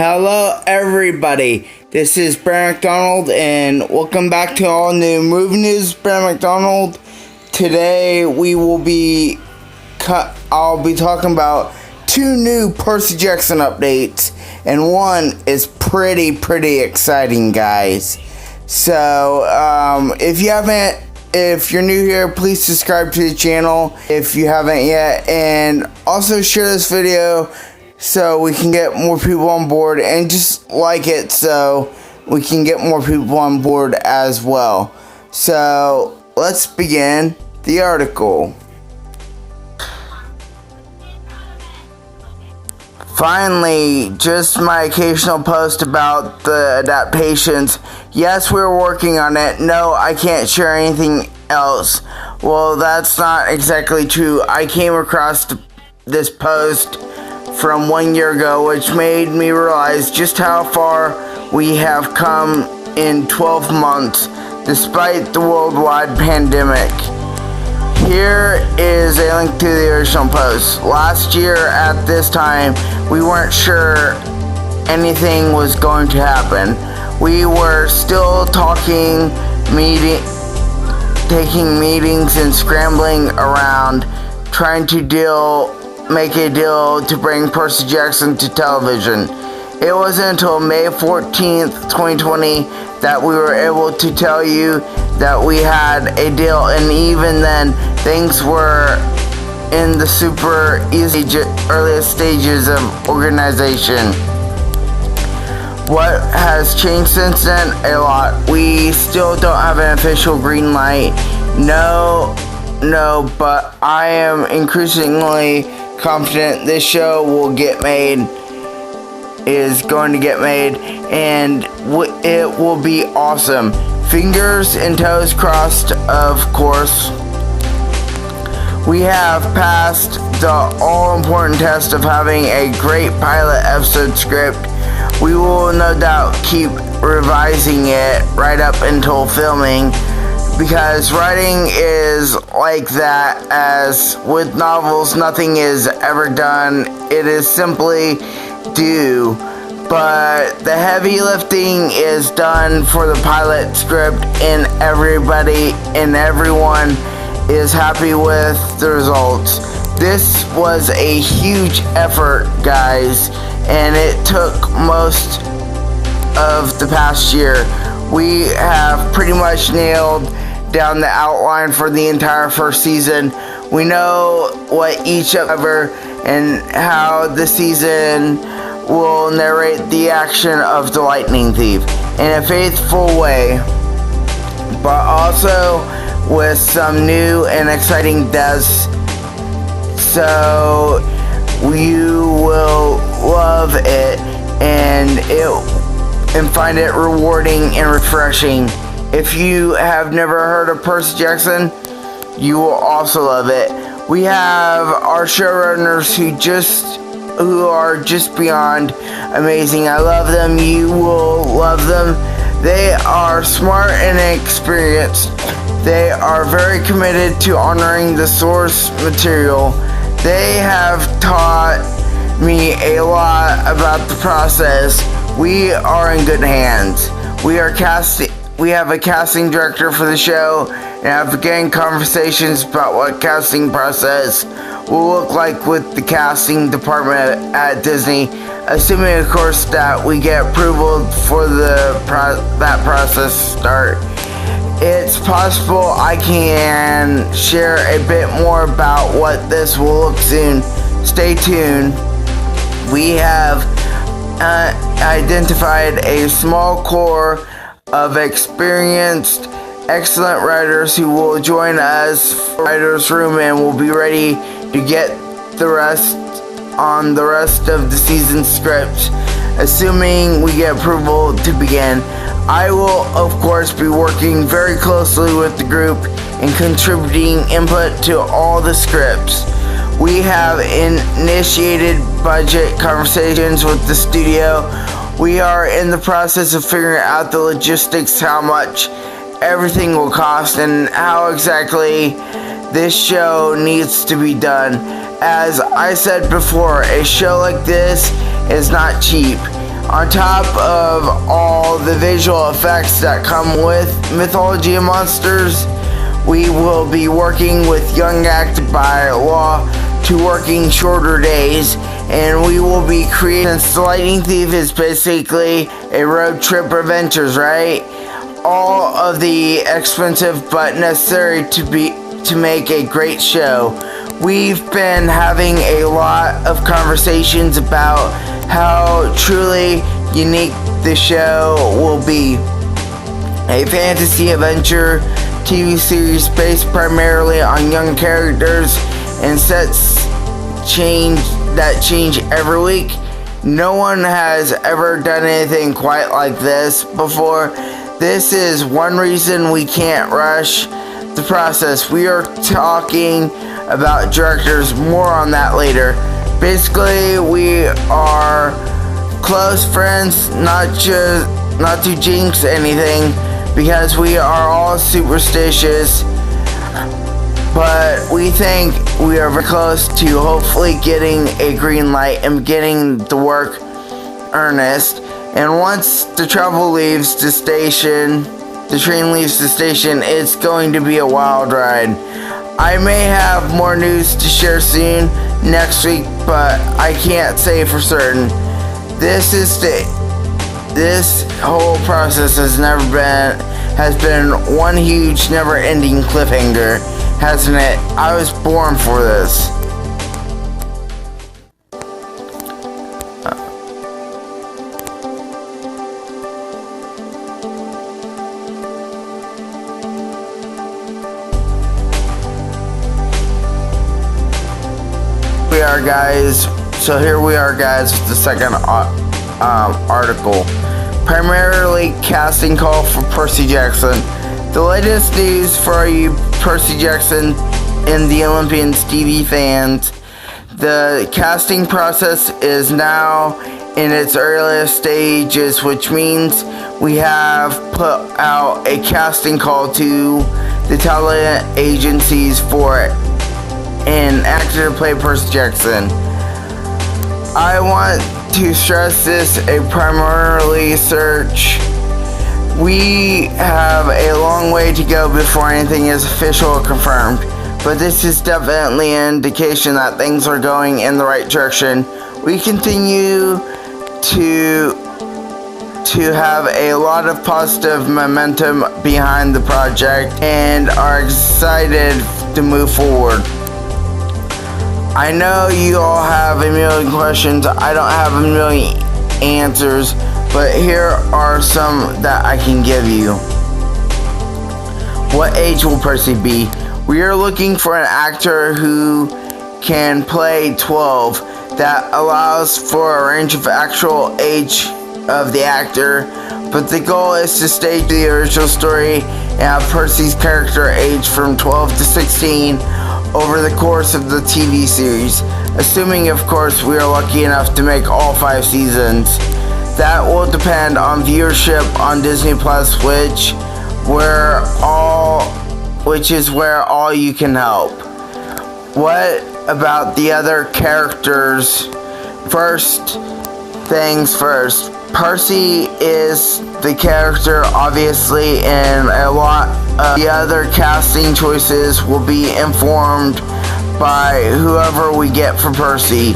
Hello everybody, this is Brandon McDonald and welcome back to all new movie news. Brandon McDonald. Today I'll be talking about two new Percy Jackson updates, and one is pretty exciting, guys. So if you're new here, please subscribe to the channel if you haven't yet, and also share this video so we can get more people on board, and just like it so we can get more people on board as well. So let's begin the article. Finally, just my occasional post about the adaptations. Yes, we're working on it. No, I can't share anything else. Well, that's not exactly true. I came across this post from 1 year ago, which made me realize just how far we have come in 12 months, despite the worldwide pandemic. Here is a link to the original post. Last year at this time, we weren't sure anything was going to happen. We were still taking meetings and scrambling around, trying to make a deal to bring Percy Jackson to television. It wasn't until May 14th, 2020 that we were able to tell you that we had a deal, and even then, things were in the super earliest stages of organization. What has changed since then? A lot. We still don't have an official green light. No, but I am increasingly confident this show is going to get made, and it will be awesome. Fingers and toes crossed, of course. We have passed the all-important test of having a great pilot episode script. We will no doubt keep revising it right up until filming, because writing is like that. As with novels, nothing is ever done. It is simply due. But the heavy lifting is done for the pilot script, and everyone is happy with the results. This was a huge effort, guys, and it took most of the past year. We have pretty much nailed down the outline for the entire first season. We know what each other and how the season will narrate the action of the Lightning Thief in a faithful way, but also with some new and exciting deaths. So you will love it and find it rewarding and refreshing. If you have never heard of Percy Jackson, you will also love it. We have our showrunners who are just beyond amazing. I love them. You will love them. They are smart and experienced. They are very committed to honoring the source material. They have taught me a lot about the process. We are in good hands. We have a casting director for the show, and have begun conversations about what casting process will look like with the casting department at Disney, assuming of course that we get approval for that process start. It's possible I can share a bit more about what this will look soon. Stay tuned. We have identified a small core of experienced, excellent writers who will join us for writer's room, and will be ready to get the rest of the season script, assuming we get approval to begin. I will, of course, be working very closely with the group and contributing input to all the scripts. We have initiated budget conversations with the studio. We are in the process of figuring out the logistics, how much everything will cost, and how exactly this show needs to be done. As I said before, a show like this is not cheap. On top of all the visual effects that come with Mythology of Monsters, we will be working with young actors by law to working shorter days, and we will be creating. Since The Lightning Thief is basically a road trip adventures, right? All of the expensive but necessary to make a great show. We've been having a lot of conversations about how truly unique the show will be. A fantasy adventure TV series based primarily on young characters and sets that change every week. No one has ever done anything quite like this before. This is one reason we can't rush the process. We are talking about directors, more on that later. Basically, we are close friends, not to jinx anything, because we are all superstitious, but we think we are very close to hopefully getting a green light and getting the work earnest. And once the train leaves the station, it's going to be a wild ride. I may have more news to share soon next week, but I can't say for certain. This whole process has been one huge, never-ending cliffhanger, hasn't it? I was born for this. Here we are, guys, with the second article. Primarily casting call for Percy Jackson. The latest news for you Percy Jackson and the Olympians TV fans. The casting process is now in its earliest stages, which means we have put out a casting call to the talent agencies for an actor to play Percy Jackson. I want to stress this a primarily search. We have a long way to go before anything is official or confirmed, but this is definitely an indication that things are going in the right direction. We continue to have a lot of positive momentum behind the project and are excited to move forward. I know you all have a million questions. I don't have a million answers, but here are some that I can give you. What age will Percy be? We are looking for an actor who can play 12. That allows for a range of actual age of the actor, but the goal is to stage the original story and have Percy's character age from 12 to 16 over the course of the TV series, assuming of course we are lucky enough to make all 5 seasons. That will depend on viewership on Disney Plus, which is where all you can help. What about the other characters? First things first, Percy is the character, obviously, and a lot of the other casting choices will be informed by whoever we get for Percy.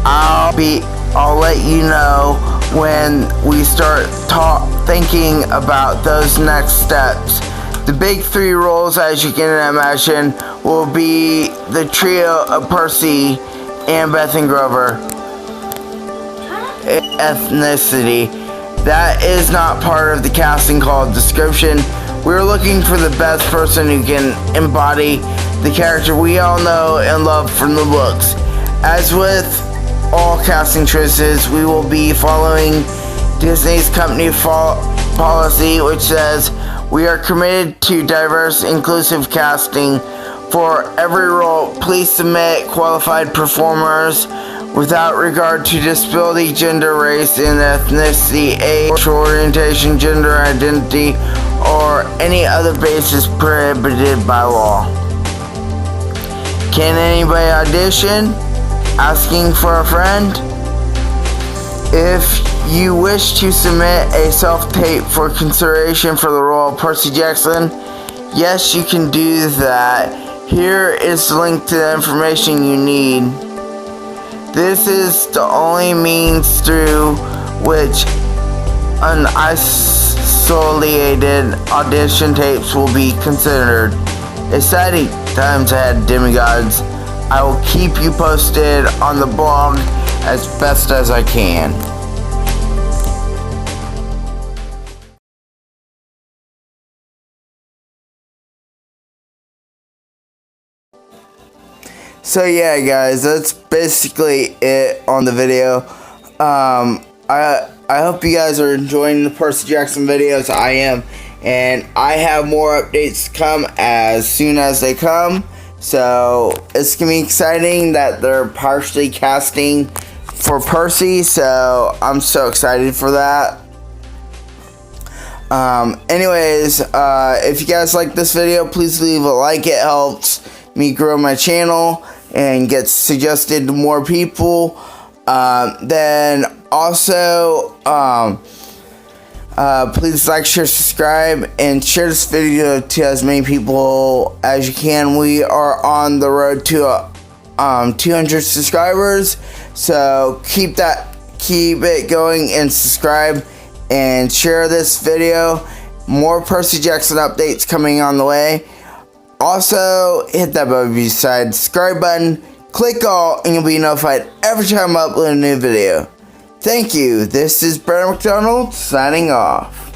I'll let you know when we start thinking about those next steps. The big 3 roles, as you can imagine, will be the trio of Percy, Annabeth, and Grover. Ethnicity. That is not part of the casting call description. We're looking for the best person who can embody the character we all know and love from the books. As with all casting choices, we will be following Disney's company policy, which says we are committed to diverse, inclusive casting. For every role, please submit qualified performers without regard to disability, gender, race, and ethnicity, age, sexual orientation, gender identity, or any other basis prohibited by law. Can anybody audition? Asking for a friend? If you wish to submit a self-tape for consideration for the role of Percy Jackson, yes, you can do that. Here is the link to the information you need. This is the only means through which unisolated audition tapes will be considered. Exciting times ahead, demigods. I will keep you posted on the blog as best as I can. So yeah, guys, that's basically it on the video. I hope you guys are enjoying the Percy Jackson videos. I am, and I have more updates to come as soon as they come. So it's gonna be exciting that they're partially casting for Percy. So I'm so excited for that. Anyways, if you guys like this video, please leave a like. It helps me grow my channel and get suggested to more people. Then also, please like, share, subscribe, and share this video to as many people as you can. We are on the road to 200 subscribers, so keep it going and subscribe and share this video. More Percy Jackson updates coming on the way. Also, hit that beside subscribe button, click all, and you'll be notified every time I upload a new video. Thank you. This is Brandon McDonald signing off.